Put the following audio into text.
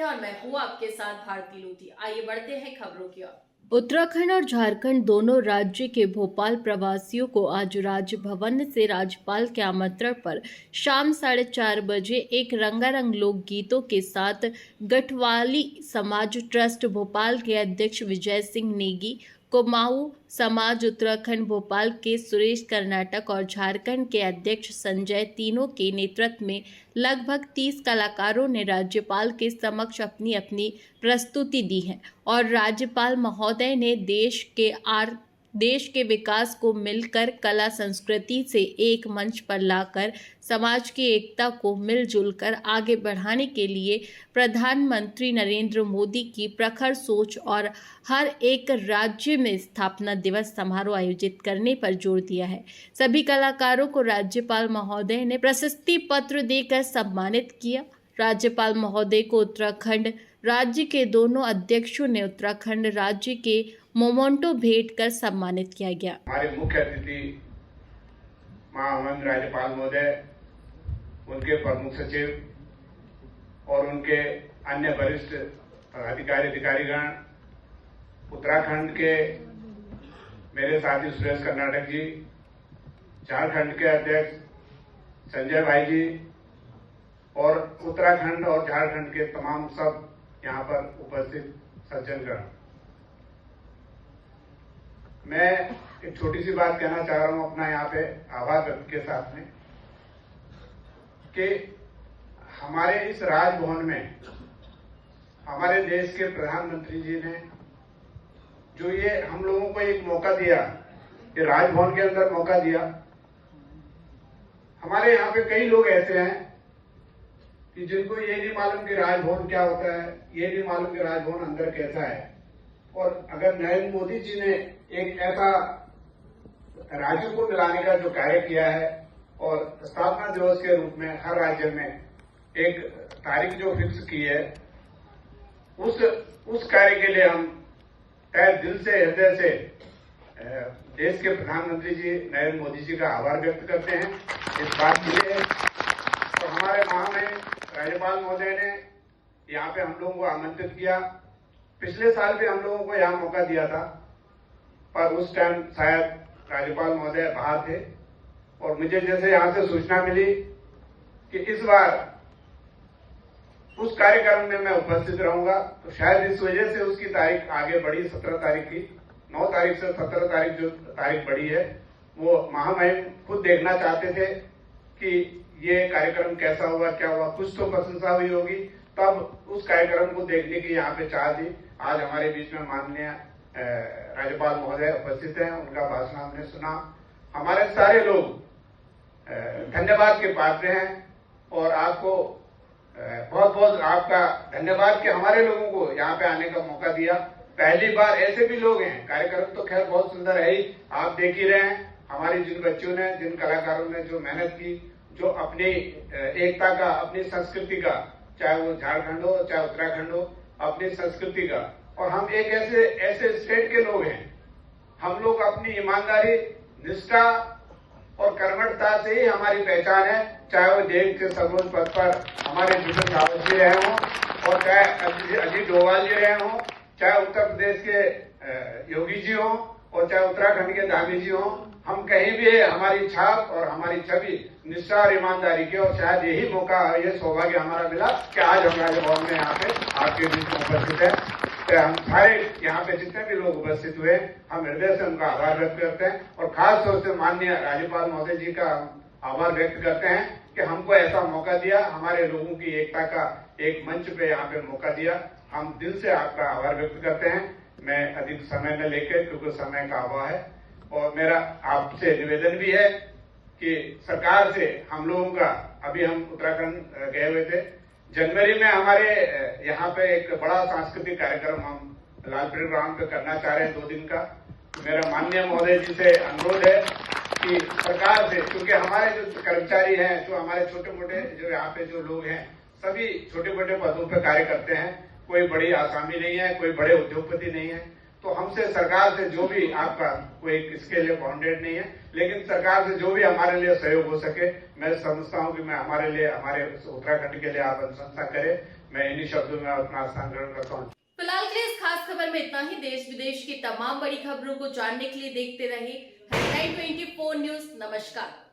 है और मैं हूँ आपके साथ भारती लोधी। आइए बढ़ते हैं खबरों की ओर। उत्तराखंड और झारखंड दोनों राज्य के भोपाल प्रवासियों को आज राजभवन से राज्यपाल के आमंत्रण पर शाम 4:30 बजे एक रंगारंग लोकगीतों के साथ गठवाली समाज ट्रस्ट भोपाल के अध्यक्ष विजय सिंह नेगी, कुमाऊं समाज उत्तराखंड भोपाल के सुरेश कर्नाटक और झारखंड के अध्यक्ष संजय, तीनों के नेतृत्व में लगभग 30 कलाकारों ने राज्यपाल के समक्ष अपनी अपनी प्रस्तुति दी है और राज्यपाल महोदय ने देश के विकास को मिलकर कला संस्कृति से एक मंच पर लाकर समाज की एकता को मिलजुल कर आगे बढ़ाने के लिए प्रधानमंत्री नरेंद्र मोदी की प्रखर सोच और हर एक राज्य में स्थापना दिवस समारोह आयोजित करने पर जोर दिया है। सभी कलाकारों को राज्यपाल महोदय ने प्रशस्ति पत्र देकर सम्मानित किया। राज्यपाल महोदय को उत्तराखंड राज्य के दोनों अध्यक्षों ने उत्तराखंड राज्य के मोमेंटो भेंट कर सम्मानित किया गया। हमारे मुख्य अतिथि महामहिम राज्यपाल महोदय, उनके प्रमुख सचिव और उनके अन्य वरिष्ठ अधिकारीगण, उत्तराखंड के मेरे साथी सुरेश कर्नाटक जी, झारखंड के अध्यक्ष संजय भाई जी और उत्तराखंड और झारखंड के तमाम सब यहाँ पर उपस्थित सज्जनगण, मैं एक छोटी सी बात कहना चाह रहा हूं अपना यहाँ पे आभार व्यक्त के साथ में कि हमारे इस राजभवन में हमारे देश के प्रधानमंत्री जी ने जो ये हम लोगों को एक मौका दिया, ये राजभवन के अंदर मौका दिया। हमारे यहाँ पे कई लोग ऐसे हैं कि जिनको ये नहीं मालूम कि राजभवन क्या होता है, ये नहीं मालूम कि राजभवन अंदर कैसा है। और अगर नरेंद्र मोदी जी ने एक ऐसा राज्यों को मिलाने का जो कार्य किया है और स्थापना दिवस के रूप में हर राज्य में एक तारीख जो फिक्स की है, उस कार्य के लिए हम तहे दिल से, हृदय से देश के प्रधानमंत्री जी नरेंद्र मोदी जी का आभार व्यक्त करते हैं इस बात के लिए। और हमारे महामहिम राज्यपाल महोदय ने यहाँ पे हम लोगों को आमंत्रित किया। पिछले साल भी हम लोगों को यहाँ मौका दिया था, पर उस टाइम शायद राज्यपाल महोदय बाहर थे और मुझे जैसे यहाँ से सूचना मिली कि इस बार उस कार्यक्रम में मैं उपस्थित रहूंगा, तो शायद इस वजह से उसकी तारीख आगे बढ़ी 17 तारीख की। 9 तारीख से 17 तारीख जो तारीख बढ़ी है, वो महामहिम खुद देखना चाहते थे कि ये कार्यक्रम कैसा हुआ, क्या हुआ। कुछ तो प्रशंसा हुई होगी, तब उस कार्यक्रम को देखने की यहाँ पे चाह थी। आज हमारे बीच में माननीय राज्यपाल महोदय उपस्थित हैं, उनका भाषण हमने सुना। हमारे सारे लोग धन्यवाद के पात्र हैं और आपको बहुत बहुत आपका धन्यवाद कि हमारे लोगों को यहाँ पे आने का मौका दिया। पहली बार ऐसे भी लोग हैं, कार्यक्रम तो खैर बहुत सुंदर है ही, आप देख ही रहे हैं। हमारी जिन बच्चों ने, जिन कलाकारों ने जो मेहनत की, जो अपनी एकता का, अपनी संस्कृति का, चाहे वो झारखंड हो चाहे उत्तराखंड हो, अपनी संस्कृति का। और हम एक ऐसे स्टेट के लोग हैं, हम लोग अपनी ईमानदारी, निष्ठा और कर्मठता से ही हमारी पहचान है। चाहे वो देश के सर्वोच्च पद पर हमारे बिपिन रावत जी रहे हों और चाहे अजीत डोभाल जी रहे हों, चाहे उत्तर प्रदेश के योगी जी हों और चाहे उत्तराखंड के दामी जी हों, हम कहीं भी हमारी छाप और हमारी छवि निष्ठा और ईमानदारी की। और शायद यही मौका, ये सौभाग्य हमारा मिला कि आज हम राजभवन में यहाँ पे आपके बीच में उपस्थित है। तो हम सारे यहाँ पे जितने भी लोग उपस्थित हुए, हम हृदय से उनका आभार व्यक्त करते हैं और खास तौर से माननीय राज्यपाल महोदय जी का आभार व्यक्त करते हैं कि हमको ऐसा मौका दिया, हमारे लोगों की एकता का एक मंच पे यहाँ पे मौका दिया। हम दिल से आपका आभार व्यक्त करते हैं। मैं अधिक समय न लेकर, क्योंकि समय का अभाव है, और मेरा आपसे निवेदन भी है कि सरकार से हम लोगों का, अभी हम उत्तराखंड गए हुए थे, जनवरी में हमारे यहाँ पे एक बड़ा सांस्कृतिक कार्यक्रम हम लालपरेड ग्राउंड पे करना चाह रहे हैं 2 दिन का। मेरा माननीय महोदय जी से अनुरोध है कि सरकार से, क्योंकि हमारे जो कर्मचारी हैं, जो हमारे छोटे मोटे जो यहाँ पे जो लोग हैं, सभी छोटे मोटे पदों पर कार्य करते हैं। कोई बड़ी आसामी नहीं है, कोई बड़े उद्योगपति नहीं है। तो हमसे सरकार से जो भी आपका कोई इसके लिए बाउंडेड नहीं है, लेकिन सरकार से जो भी हमारे लिए सहयोग हो सके, मैं समझता हूं कि मैं हमारे लिए, हमारे उत्तराखंड के लिए आप अनुशंसा करें, मैं इन्हीं शब्दों में अपना स्थान ग्रहण करता हूं। फिलहाल के लिए इस खास खबर में इतना ही। देश विदेश की तमाम बड़ी खबरों को जानने के लिए देखते रहे हेडलाइन 24 न्यूज। नमस्कार।